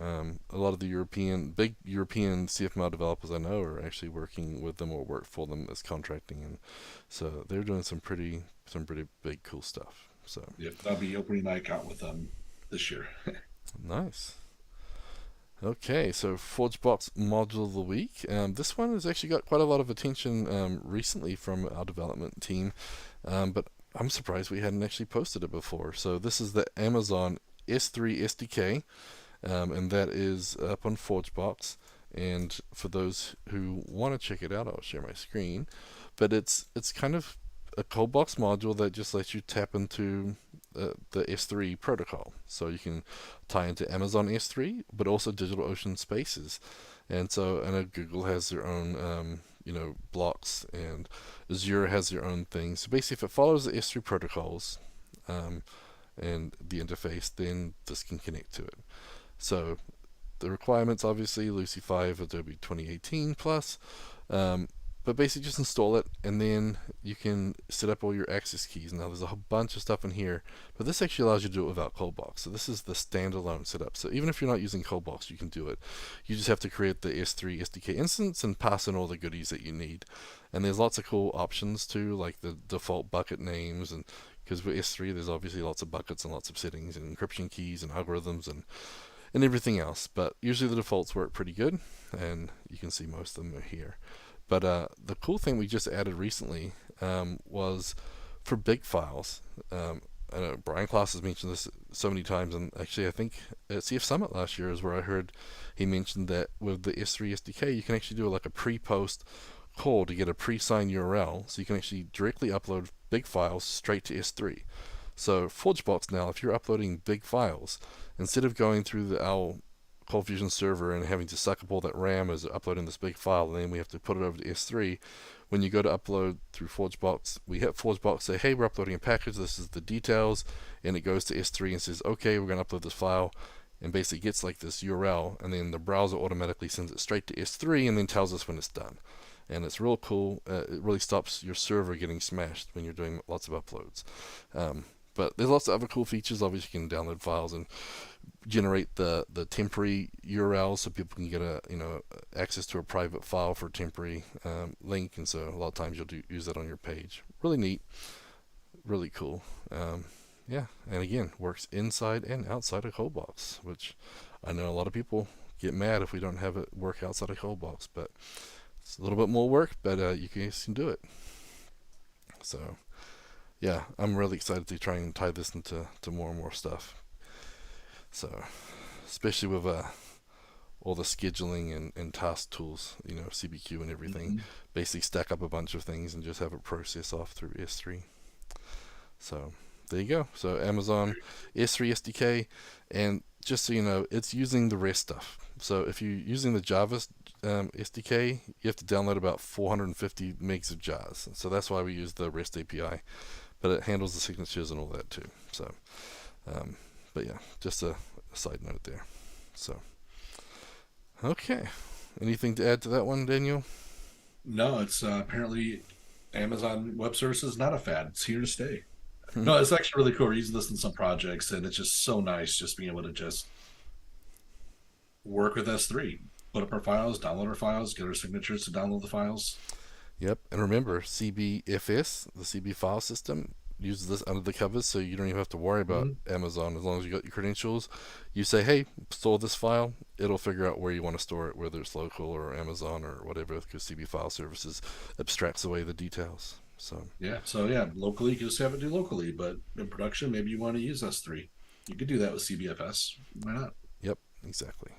A lot of the big European CFML developers I know are actually working with them or work for them as contracting, and so they're doing some pretty big cool stuff. So Yep, I'll be opening my account with them this year. nice. Okay, so ForgeBox module of the week. This one has actually got quite a lot of attention recently from our development team, but I'm surprised we hadn't actually posted it before. So this is the Amazon S3 SDK, and that is up on ForgeBox. And for those who want to check it out, I'll share my screen. But it's kind of a ColdBox module that just lets you tap into the S3 protocol. So you can tie into Amazon S3, but also DigitalOcean Spaces. And so I know Google has their own, blocks, and Azure has their own things. So basically, if it follows the S3 protocols and the interface, then this can connect to it. So the requirements, obviously, Lucy 5, Adobe 2018 plus. But basically just install it, and then you can set up all your access keys. Now there's a whole bunch of stuff in here, but this actually allows you to do it without ColdBox. So this is the standalone setup. So even if you're not using ColdBox, you can do it. You just have to create the S3 SDK instance and pass in all the goodies that you need. And there's lots of cool options too, like the default bucket names, and because with S3 there's obviously lots of buckets and lots of settings and encryption keys and algorithms and everything else. But usually the defaults work pretty good, and you can see most of them are here. But the cool thing we just added recently was for big files. I know Brian Klaus has mentioned this so many times, and actually I think at CF Summit last year is where I heard he mentioned that with the S3 SDK you can actually do like a pre-post call to get a pre-signed URL, so you can actually directly upload big files straight to S3. So ForgeBox now, if you're uploading big files, instead of going through our Fusion server and having to suck up all that RAM as uploading this big file, and then we have to put it over to S3. When you go to upload through ForgeBox, we hit ForgeBox, say, hey, we're uploading a package, this is the details, and it goes to S3 and says, okay, we're going to upload this file, and basically gets like this URL, and then the browser automatically sends it straight to S3 and then tells us when it's done. And it's real cool. It really stops your server getting smashed when you're doing lots of uploads. But there's lots of other cool features. Obviously, you can download files and generate the temporary URLs so people can get a access to a private file for a temporary link, and so a lot of times you'll use that on your page. Really neat, really cool. Yeah, and again, works inside and outside of CodeBox, which I know a lot of people get mad if we don't have it work outside of CodeBox, but it's a little bit more work, but you guys can do it. So yeah, I'm really excited to try and tie this into more and more stuff. So especially with all the scheduling and task tools, CBQ and everything, Mhm. basically stack up a bunch of things and just have it process off through S3. So there you go. So Amazon S3 SDK, and just so you know, it's using the REST stuff. So if you're using the Java SDK, you have to download about 450 megs of JAWS. So that's why we use the REST API, but it handles the signatures and all that too. So, but yeah, just a side note there. So, okay. Anything to add to that one, Daniel? No, it's apparently Amazon Web Services is not a fad. It's here to stay. No, it's actually really cool. We're using this in some projects, and it's just so nice just being able to just work with S3, put up our files, download our files, get our signatures to download the files. Yep, and remember, CBFS, the CB file system, uses this under the covers, so you don't even have to worry about Mhm. Amazon. As long as you got your credentials, you say, hey, store this file, it'll figure out where you want to store it, whether it's local or Amazon or whatever, because CB file services abstracts away the details. So, Yeah, so yeah, locally, you can just have it do locally, but in production, maybe you want to use S3. You could do that with CBFS. Why not? yep, exactly.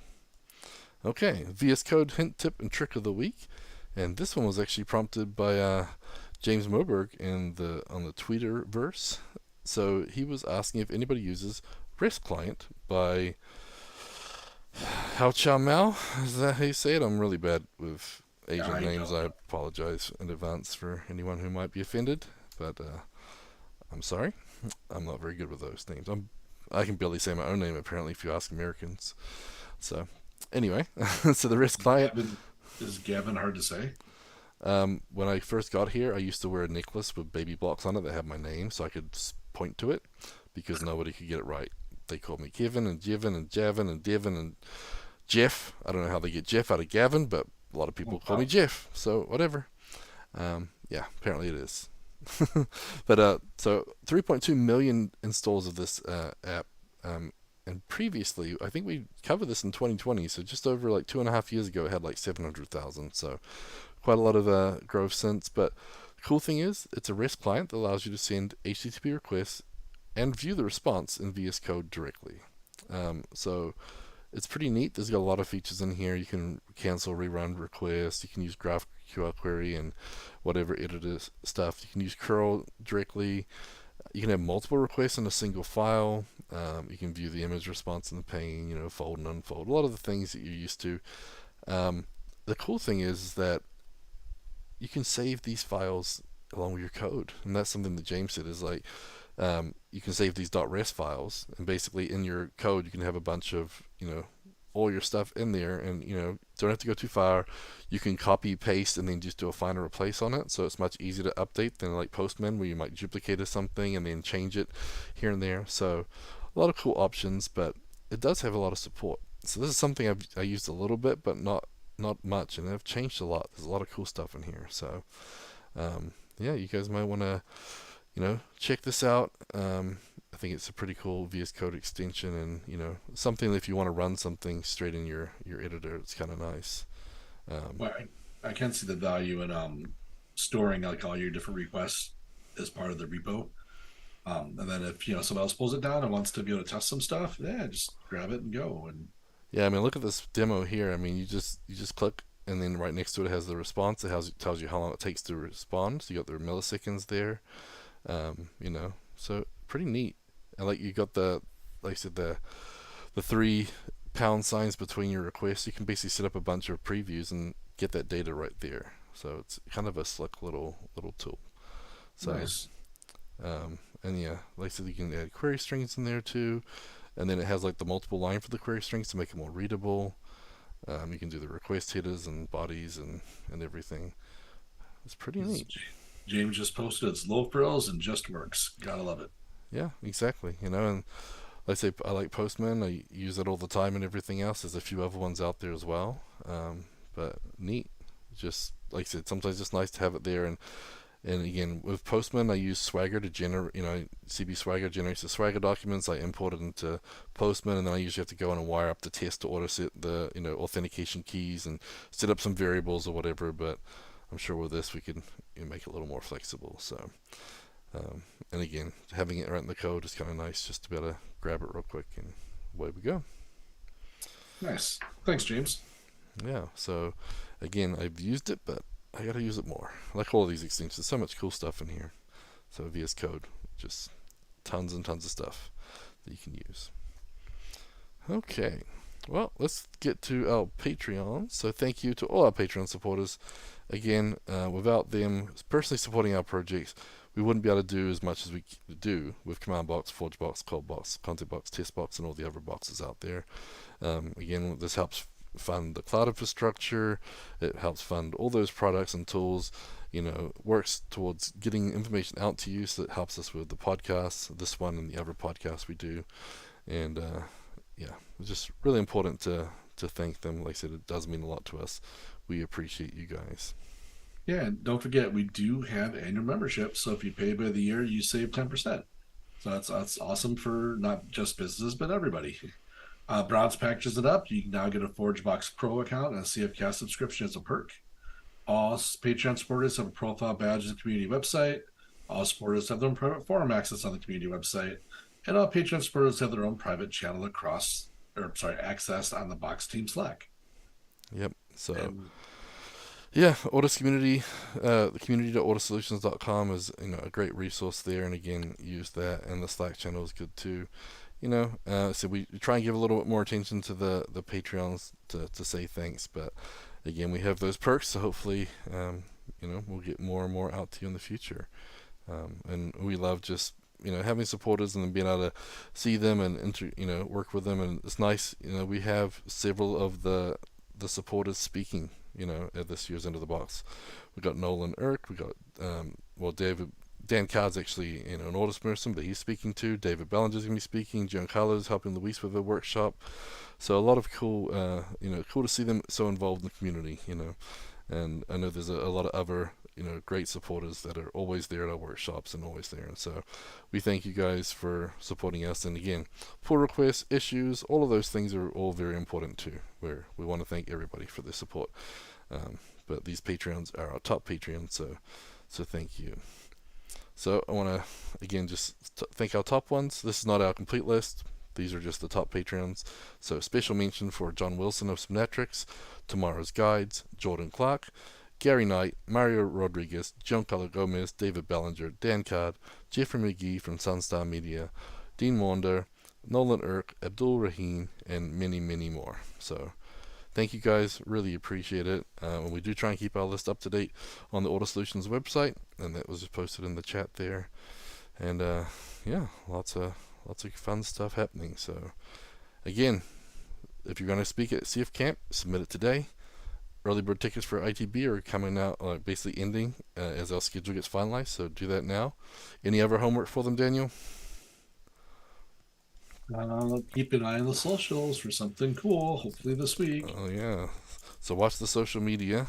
Okay, VS Code hint, tip, and trick of the week. And this one was actually prompted by James Moberg on the Tweeterverse. So he was asking if anybody uses REST client by How Chow Mao. Is that how you say it? I'm really bad with Asian I names. don't I know. apologize in advance for anyone who might be offended, but I'm sorry. I'm not very good with those names. I can barely say my own name apparently if you ask Americans. So anyway, so the REST client. Gavin, is Gavin hard to say? When I first got here, I used to wear a necklace with baby blocks on it that had my name, so I could point to it because nobody could get it right. They called me Kevin and Jevin and Javin and Devin and Jeff. I don't know how they get Jeff out of Gavin, but a lot of Oh, people call me wow. Jeff. So whatever. Yeah, apparently it is. But so 3.2 million installs of this app. And previously, I think we covered this in 2020. So just over like 2.5 years ago, it had like 700,000. So quite a lot of growth since. But the cool thing is, it's a REST client that allows you to send HTTP requests and view the response in VS Code directly. So it's pretty neat. There's got a lot of features in here. You can cancel rerun requests. You can use GraphQL query and whatever editor stuff. You can use curl directly. You can have multiple requests in a single file. You can view the image response in the pane, fold and unfold. A lot of the things that you're used to. Um, the cool thing is that you can save these files along with your code, and that's something that James said is like you can save these .rest files, and basically in your code you can have a bunch of all your stuff in there, and don't have to go too far. You can copy paste and then just do a find and replace on it, so it's much easier to update than like Postman where you might duplicate something and then change it here and there. So a lot of cool options, but it does have a lot of support. So this is something I used a little bit, but not much, and I've changed a lot. There's a lot of cool stuff in here. So yeah, you guys might want to check this out. I think it's a pretty cool VS Code extension, and something if you want to run something straight in your editor, it's kind of nice. Um, Well, I can see the value in storing like all your different requests as part of the repo. And then if someone else pulls it down and wants to be able to test some stuff, yeah, just grab it and go. And yeah, I mean, look at this demo here. I mean, you just click, and then right next to it has the response. Tells you how long it takes to respond. So you got the milliseconds there. So pretty neat. And like you got like I said, the three pound signs between your requests. You can basically set up a bunch of previews and get that data right there. So it's kind of a slick little tool. So nice. and yeah, like I said, you can add query strings in there too. And then it has like the multiple line for the query strings to make it more readable. You can do the request headers and bodies and everything. It's pretty neat. James just posted it's low frills and just works. Gotta love it. Yeah, exactly. And like I say, I like Postman. I use it all the time and everything else. There's a few other ones out there as well. But neat. Just like I said, sometimes it's nice to have it there. And again, with Postman, I use Swagger to generate, CB Swagger generates the Swagger documents. I import it into Postman, and then I usually have to go in and wire up the test to auto set the, authentication keys and set up some variables or whatever. But I'm sure with this, we can make it a little more flexible. So, and again, having it right in the code is kind of nice just to be able to grab it real quick, and away we go. Nice. Thanks, James. Yeah, so again, I've used it, but I gotta use it more. I like all of these extensions. There's so much cool stuff in here. So VS Code, just tons and tons of stuff that you can use. Okay, well, let's get to our Patreon. So thank you to all our Patreon supporters. Again, without them personally supporting our projects, we wouldn't be able to do as much as we do with CommandBox, ForgeBox, CodeBox, ContentBox, TestBox, and all the other boxes out there. Again, this helps fund the cloud infrastructure. It helps fund all those products and tools. Works towards getting information out to you, so it helps us with the podcasts, this one and the other podcasts we do. And it's just really important to thank them. Like I said, it does mean a lot to us. We appreciate you guys. Yeah, and don't forget, we do have annual membership. So if you pay by the year, you save 10%. So that's awesome for not just businesses, but everybody. Bronze packages it up. You can now get a ForgeBox Pro account and a CFCast subscription as a perk. All Patreon supporters have a profile badge on the community website. All supporters have their own private forum access on the community website. And all Patreon supporters have their own private channel access on the Box Team Slack. Yep. So, yeah, Autos Community, the community.autosolutions.com is a great resource there. And again, use that. And the Slack channel is good too. So we try and give a little bit more attention to the Patreons to say thanks. But again, we have those perks, so hopefully, we'll get more and more out to you in the future. And we love just, having supporters and then being able to see them and, work with them. And it's nice, we have several of the supporters speaking, at this year's End of the Box. We got Nolan Irk, we got, Dan Card's actually an Autos person, but he's speaking too. David Bellinger's going to be speaking. Giancarlo's helping Luis with a workshop. So a lot of cool, cool to see them so involved in the community, And I know there's a lot of other, great supporters that are always there at our workshops and always there. And so we thank you guys for supporting us. And again, pull requests, issues, all of those things are all very important too, where we want to thank everybody for their support. But these Patreons are our top Patreons, so thank you. So I want to, again, just thank our top ones. This is not our complete list. These are just the top Patreons. So special mention for John Wilson of Submetrics, Tomorrow's Guides, Jordan Clark, Gary Knight, Mario Rodriguez, Giancarlo Gomez, David Bellinger, Dan Card, Jeffrey McGee from Sunstar Media, Dean Wander, Nolan Irk, Abdul Rahim, and many, many more. So thank you guys, really appreciate it. And we do try and keep our list up to date on the Auto Solutions website, and that was just posted in the chat there. And lots of fun stuff happening. So again, if you're going to speak at CF Camp, submit it today. Early bird tickets for ITB are coming out, basically ending as our schedule gets finalized, so do that now. Any other homework for them, Daniel? Keep an eye on the socials for something cool, hopefully this week. Oh, yeah. So watch the social media.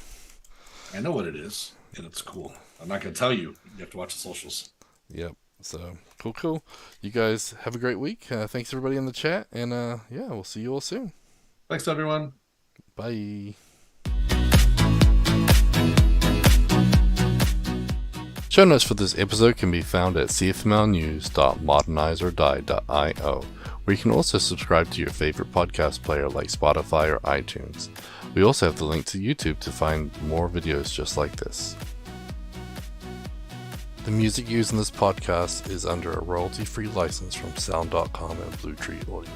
I know what it is, and it's cool. I'm not going to tell you. You have to watch the socials. Yep. So, cool. You guys have a great week. Thanks, everybody in the chat, and we'll see you all soon. Thanks, everyone. Bye. Show notes for this episode can be found at cfmlnews.modernizeordie.io, where you can also subscribe to your favorite podcast player like Spotify or iTunes. We also have the link to YouTube to find more videos just like this. The music used in this podcast is under a royalty-free license from Sound.com and Blue Tree Audio.